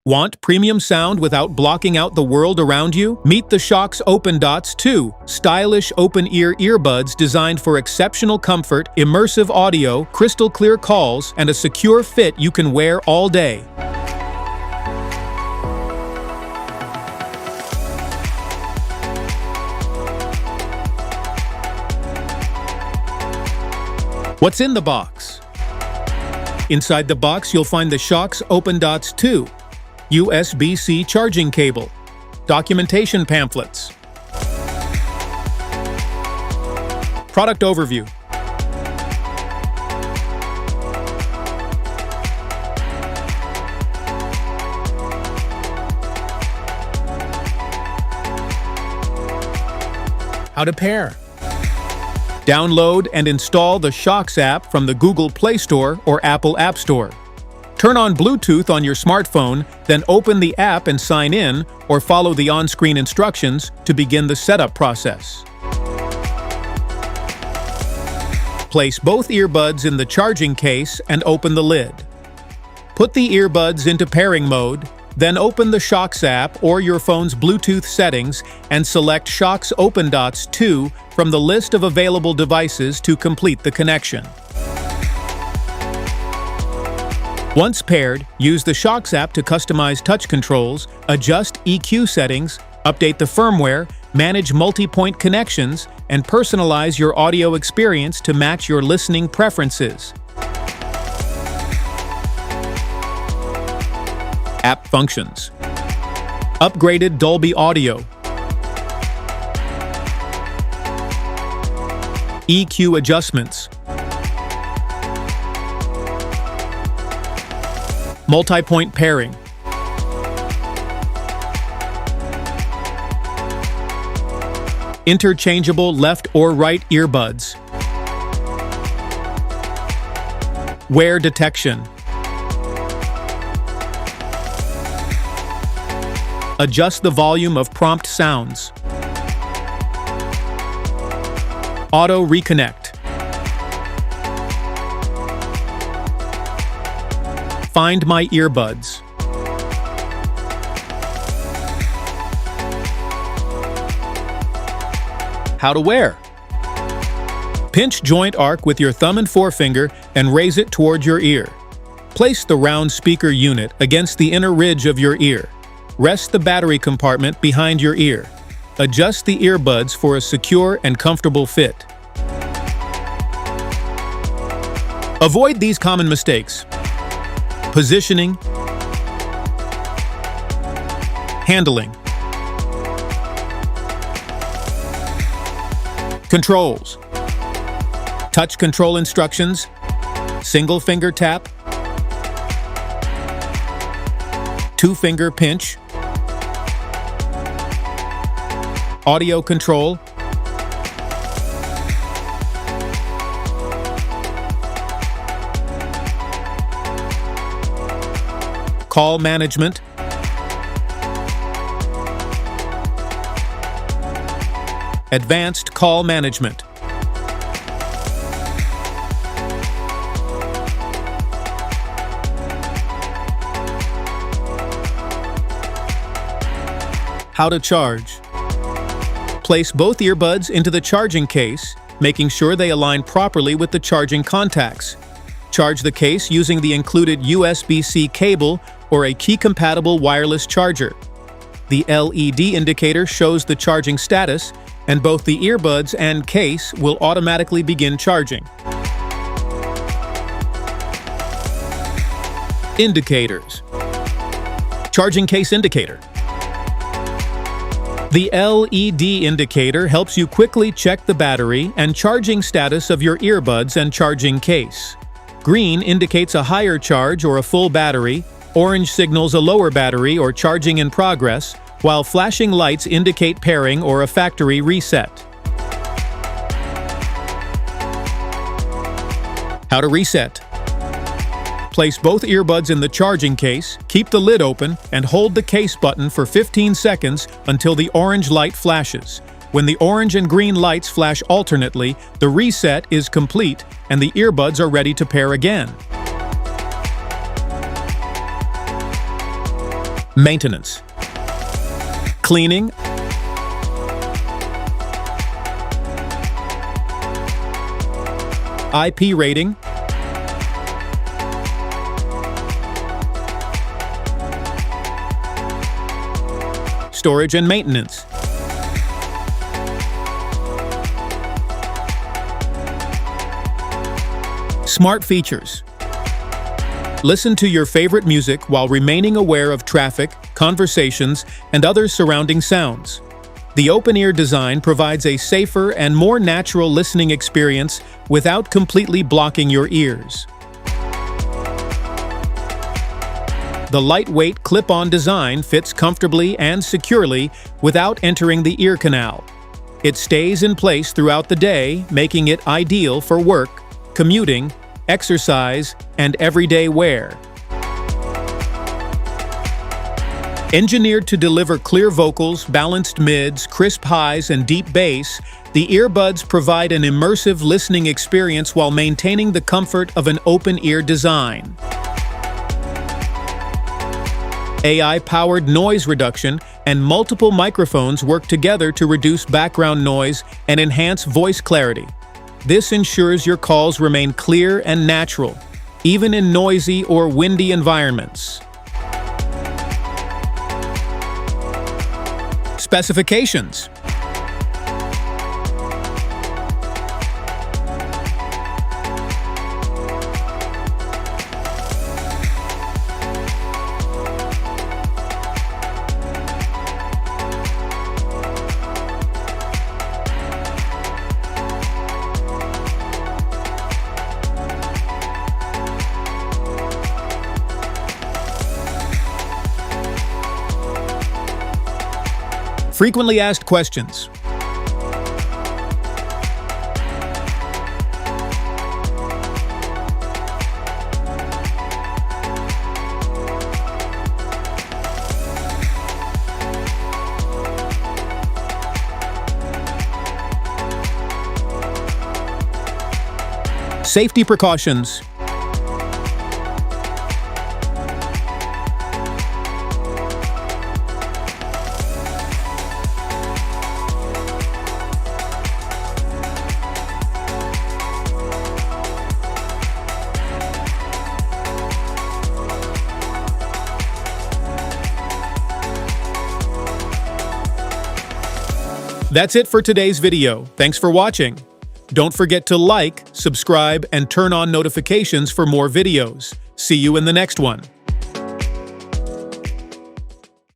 Want premium sound without blocking out the world around you? Meet the Shokz OpenDots 2, stylish open-ear earbuds designed for exceptional comfort, immersive audio, crystal-clear calls, and a secure fit you can wear all day. What's in the box? Inside the box, you'll find the Shokz OpenDots 2, USB-C charging cable, documentation pamphlets, product overview, how to pair. Download and install the Shokz app from the Google Play Store or Apple App Store. Turn on Bluetooth on your smartphone, then open the app and sign in, or follow the on-screen instructions to begin the setup process. Place both earbuds in the charging case and open the lid. Put the earbuds into pairing mode, then open the Shokz app or your phone's Bluetooth settings and select Shokz OpenDots 2 from the list of available devices to complete the connection. Once paired, use the Shokz app to customize touch controls, adjust EQ settings, update the firmware, manage multi-point connections, and personalize your audio experience to match your listening preferences. App functions. Upgraded Dolby audio. EQ adjustments. MultiPoint pairing. Interchangeable left or right earbuds. Wear detection. Adjust the volume of prompt sounds. Auto reconnect. Find My Earbuds. How to wear. Pinch joint arc with your thumb and forefinger and raise it toward your ear. Place the round speaker unit against the inner ridge of your ear. Rest the battery compartment behind your ear. Adjust the earbuds for a secure and comfortable fit. Avoid these common mistakes. Positioning, handling, controls, touch control instructions, single finger tap, two-finger pinch, audio control, call management, advanced call management. How to charge. Place both earbuds into the charging case, making sure they align properly with the charging contacts. Charge the case using the included USB-C cable or a key-compatible wireless charger. The LED indicator shows the charging status, and both the earbuds and case will automatically begin charging. Indicators. Charging case indicator. The LED indicator helps you quickly check the battery and charging status of your earbuds and charging case. Green indicates a higher charge or a full battery, orange signals a lower battery or charging in progress, while flashing lights indicate pairing or a factory reset. How to reset. Place both earbuds in the charging case, keep the lid open, and hold the case button for 15 seconds until the orange light flashes. When the orange and green lights flash alternately, the reset is complete and the earbuds are ready to pair again. Maintenance. Cleaning. IP rating. Storage and maintenance. Smart features. Listen to your favorite music while remaining aware of traffic, conversations, and other surrounding sounds. The open-ear design provides a safer and more natural listening experience without completely blocking your ears. The lightweight clip-on design fits comfortably and securely without entering the ear canal. It stays in place throughout the day, making it ideal for work, commuting, exercise, and everyday wear. Engineered to deliver clear vocals, balanced mids, crisp highs, and deep bass, the earbuds provide an immersive listening experience while maintaining the comfort of an open-ear design. AI-powered noise reduction and multiple microphones work together to reduce background noise and enhance voice clarity. This ensures your calls remain clear and natural, even in noisy or windy environments. Specifications. Frequently asked questions. Safety precautions. That's it for today's video. Thanks for watching. Don't forget to like, subscribe, and turn on notifications for more videos. See you in the next one.